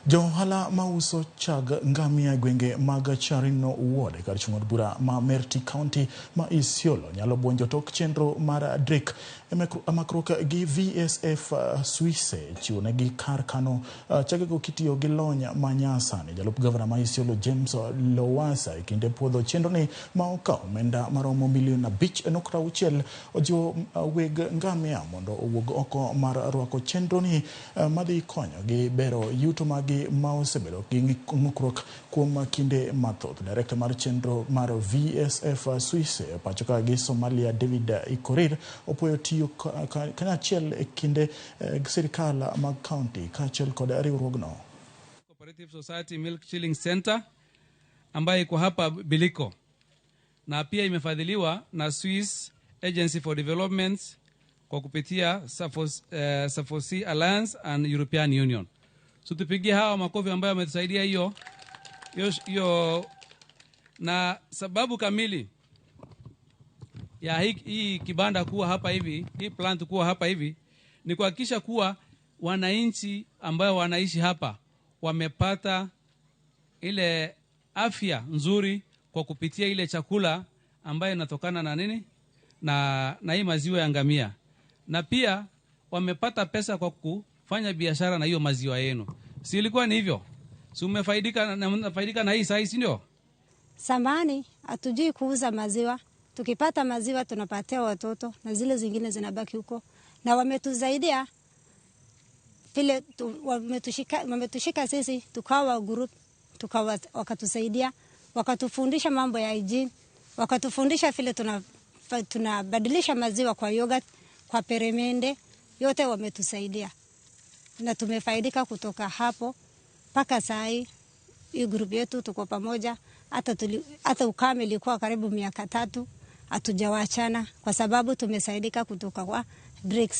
Johala mauso chag ngamia gwenge mag Charino Ward kar chung'od bura ma Merti County ma Isiolo nyalo buonjo tok chenro mar Drake amakruok gi VSF Suisse chiwone gi kar kano chagego kitiyo gi lony manyasani. Jalup gavana ma Isiolo James Lowassa kinde puodho chenro ni ma okawo omenda maromo milion 5.6 ojiwo weg ngamia mondo owuog oko mar rwako chenro ni madhi konyo gi bero yuto magi ma osebedo gi ng'ukruok kuom kinde mathoth. Director mar chenro mar VSF Suisse pachoka gi Somalia David Ikorir opoyo tiyo kanyachiel e kinde sirikal mag county kaachiel kod riwruogno. Cooperative Society Milk Chilling Center ambayo iko hapa Biliko na pia imefadhiliwa na Swiss Agency for Development kwa kupitia Safosi Alliance and European Union. So tupigie hawa makofi ambayo wametusaidia hiyo na sababu kamili ya hii kibanda kuwa hapa hivi, hii plant kuwa hapa hivi ni kuhakikisha kuwa wananchi ambao wanaishi hapa wamepata ile afya nzuri kwa kupitia ile chakula ambayo inatokana na nini na hii maziwa ya ngamia, na pia wamepata pesa kwa kufanya biashara na hiyo maziwa yenu. Si ilikuwa ni hivyo? Si umefaidika na hii sasa, si ndio? Samani hatujui kuuza maziwa. Tukipata maziwa tunapatia watoto na zile zingine zinabaki huko. Na wametusaidia vile wametushika sisi tukawa group wakatusaidia, wakatufundisha mambo ya hygiene, wakatufundisha vile tunabadilisha maziwa kwa yogurt, kwa peremende, yote wametusaidia. Na tumefaidika kutoka hapo mpaka saa hii group yetu tuko pamoja. Hata ukame ilikuwa karibu miaka 3 hatujawachana kwa sababu tumesaidika kutoka kwa Drake.